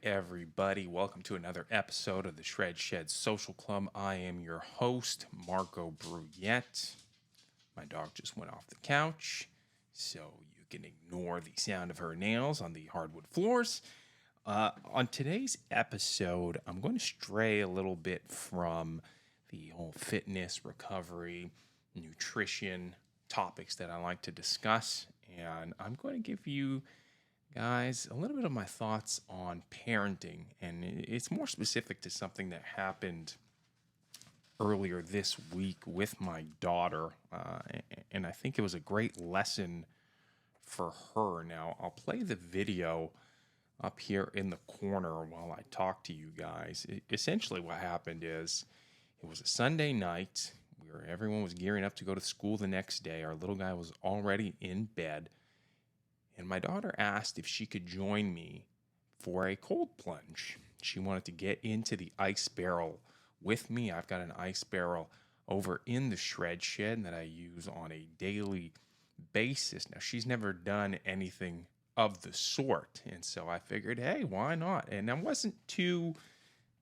everybody. Welcome to another episode of the Shred Shed Social Club. I am your host, Marc-O Brouillette. My dog just went off the couch, so you can ignore the sound of her nails on the hardwood floors. On today's episode, I'm going to stray a little bit from the whole fitness, recovery, nutrition topics that I like to discuss, and I'm going to give you guys a little bit of my thoughts on parenting, and it's more specific to something that happened earlier this week with my daughter, and I think it was a great lesson for her. Now, I'll play the video up here in the corner while I talk to you guys. Essentially, what happened is it was a Sunday night where everyone was gearing up to go to school the next day. Our little guy was already in bed. And my daughter asked if she could join me for a cold plunge. She wanted to get into the ice barrel with me. I've got an ice barrel over in the shred shed that I use on a daily basis. Now, she's never done anything of the sort. And so I figured, hey, why not? And I wasn't too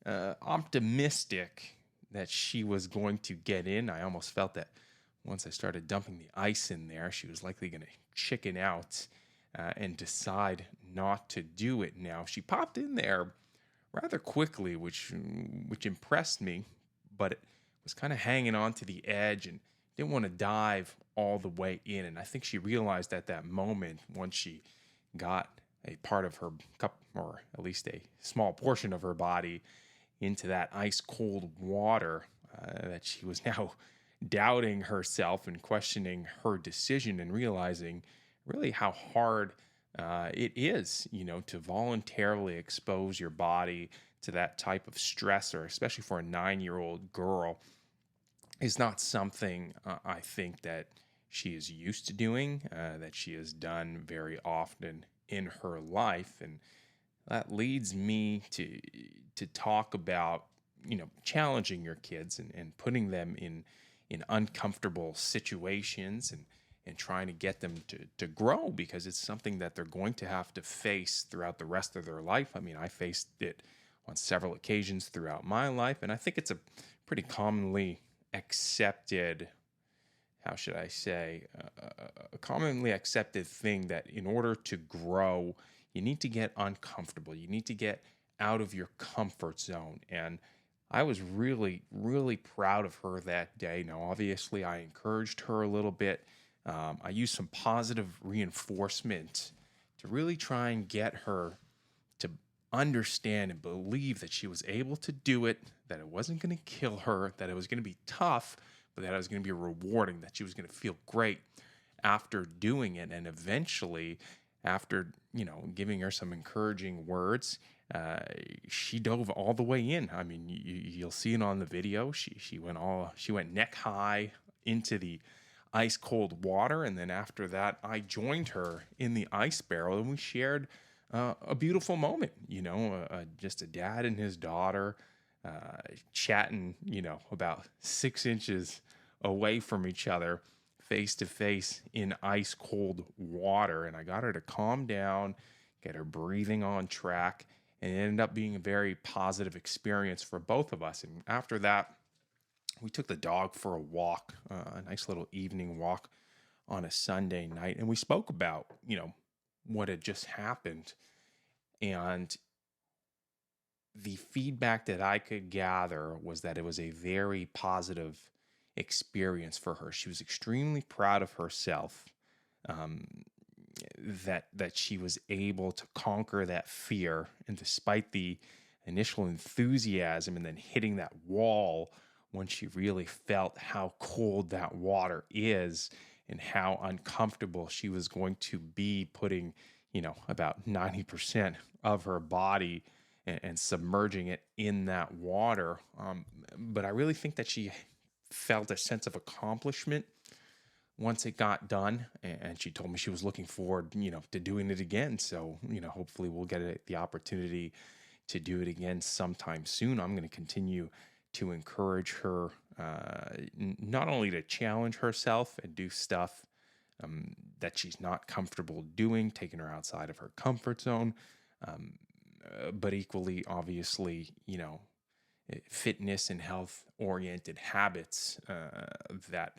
optimistic that she was going to get in. I almost felt that once I started dumping the ice in there, she was likely going to chicken out and decide not to do it. Now, she popped in there rather quickly, which impressed me, but it was kind of hanging on to the edge and didn't want to dive all the way in. And I think she realized at that moment, once she got a part of her cup, or at least a small portion of her body, into that ice cold water, that she was now doubting herself and questioning her decision and realizing really how hard it is, to voluntarily expose your body to that type of stressor, especially for a 9-year-old girl, is not something I think that she is used to doing, that she has done very often in her life. And that leads me to talk about, challenging your kids and putting them in uncomfortable situations and trying to get them to grow, because it's something that they're going to have to face throughout the rest of their life. I mean, I faced it on several occasions throughout my life, and I think it's a pretty commonly accepted, how should I say, a commonly accepted thing that in order to grow, you need to get uncomfortable. You need to get out of your comfort zone. And I was really, really proud of her that day. Now, obviously, I encouraged her a little bit. I used some positive reinforcement to really try and get her to understand and believe that she was able to do it, that it wasn't going to kill her, that it was going to be tough, but that it was going to be rewarding, that she was going to feel great after doing it. And eventually, after, giving her some encouraging words, she dove all the way in. I mean, you'll see it on the video. She went neck high into the ice cold water, and then after that I joined her in the ice barrel, and we shared a beautiful moment, just a dad and his daughter chatting, about 6 inches away from each other, face to face in ice cold water. And I got her to calm down, get her breathing on track, and it ended up being a very positive experience for both of us. And after that, we took the dog for a walk, a nice little evening walk on a Sunday night. And we spoke about, what had just happened. And the feedback that I could gather was that it was a very positive experience for her. She was extremely proud of herself, that she was able to conquer that fear. And despite the initial enthusiasm and then hitting that wall, when she really felt how cold that water is and how uncomfortable she was going to be putting, about 90% of her body and submerging it in that water. But I really think that she felt a sense of accomplishment once it got done. And she told me she was looking forward, to doing it again. So, hopefully we'll get the opportunity to do it again sometime soon. I'm going to continue to encourage her not only to challenge herself and do stuff that she's not comfortable doing, taking her outside of her comfort zone, but equally, obviously, fitness and health oriented habits that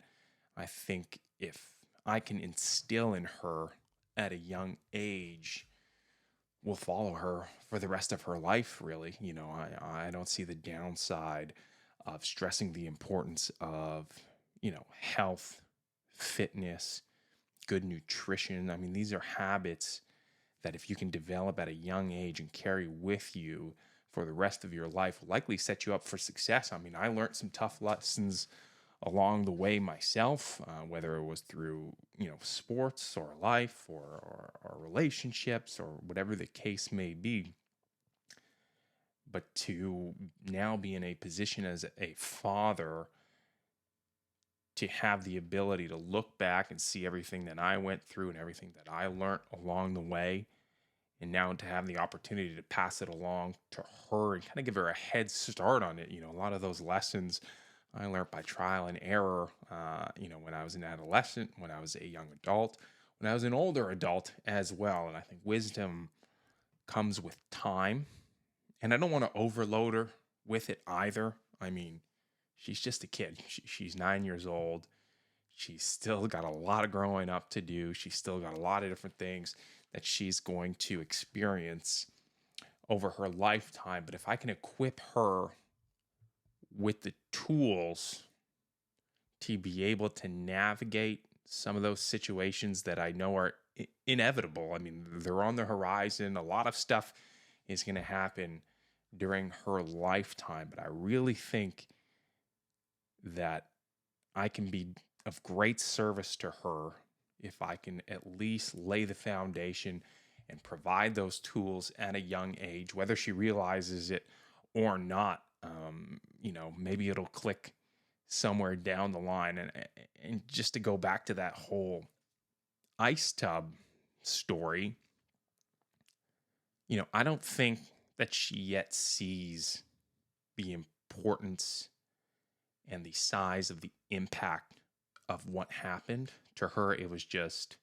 I think if I can instill in her at a young age will follow her for the rest of her life, really. I don't see the downside of stressing the importance of, health, fitness, good nutrition. I mean, these are habits that if you can develop at a young age and carry with you for the rest of your life, will likely set you up for success. I mean, I learned some tough lessons along the way myself, whether it was through sports or life or relationships or whatever the case may be. But to now be in a position as a father to have the ability to look back and see everything that I went through and everything that I learned along the way, and now to have the opportunity to pass it along to her and kind of give her a head start on it. A lot of those lessons I learned by trial and error, when I was an adolescent, when I was a young adult, when I was an older adult as well. And I think wisdom comes with time. And I don't want to overload her with it either. I mean, she's just a kid. She's 9 years old. She's still got a lot of growing up to do. She's still got a lot of different things that she's going to experience over her lifetime. But if I can equip her with the tools to be able to navigate some of those situations that I know are inevitable. I mean, they're on the horizon. A lot of stuff is going to happen during her lifetime, but I really think that I can be of great service to her if I can at least lay the foundation and provide those tools at a young age, whether she realizes it or not. Maybe it'll click somewhere down the line. And just to go back to that whole ice tub story, I don't think that she yet sees the importance and the size of the impact of what happened. To her, it was just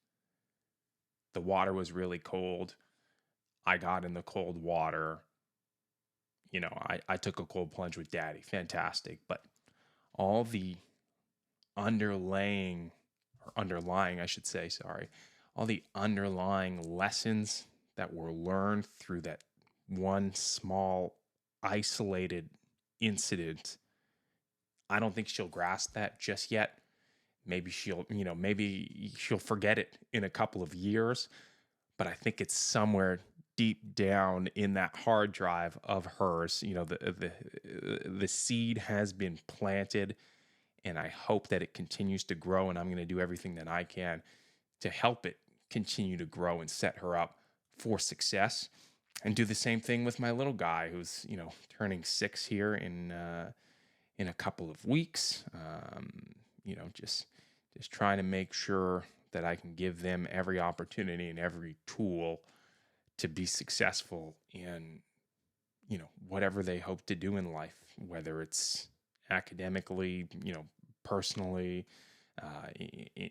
the water was really cold. I got in the cold water. I took a cold plunge with daddy. Fantastic. But all the underlying, I should say, sorry, all the underlying lessons that were learned through that one small isolated incident, I don't think she'll grasp that just yet. Maybe she'll forget it in a couple of years, but I think it's somewhere deep down in that hard drive of hers. The seed has been planted, and I hope that it continues to grow, and I'm going to do everything that I can to help it continue to grow and set her up for success. And do the same thing with my little guy who's, turning 6 here in a couple of weeks. Just trying to make sure that I can give them every opportunity and every tool to be successful in, whatever they hope to do in life, whether it's academically, personally,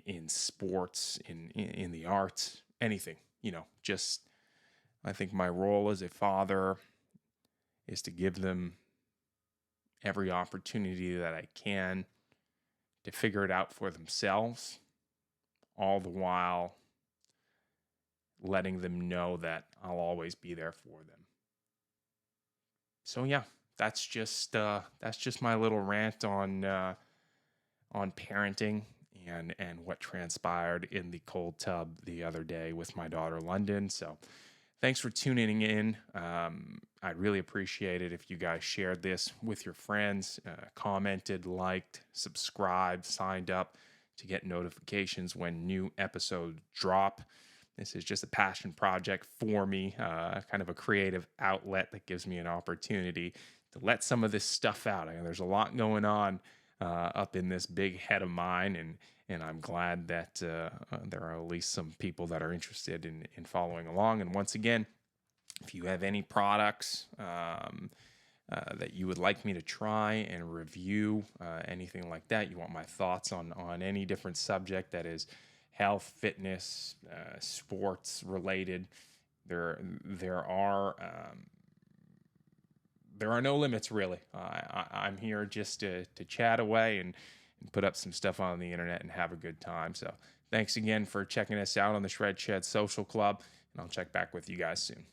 in sports, in the arts, anything, just I think my role as a father is to give them every opportunity that I can to figure it out for themselves, all the while letting them know that I'll always be there for them. So yeah, that's just my little rant on parenting and what transpired in the cold tub the other day with my daughter London. So thanks for tuning in. I'd really appreciate it if you guys shared this with your friends, commented, liked, subscribed, signed up to get notifications when new episodes drop. This is just a passion project for me, kind of a creative outlet that gives me an opportunity to let some of this stuff out. There's a lot going on up in this big head of mine, and I'm glad that there are at least some people that are interested in following along. And once again, if you have any products that you would like me to try and review, anything like that, you want my thoughts on any different subject that is health, fitness, sports related, there are there are no limits, really. I'm here just to chat away and put up some stuff on the internet and have a good time. So thanks again for checking us out on the Shred Shed Social Club, and I'll check back with you guys soon.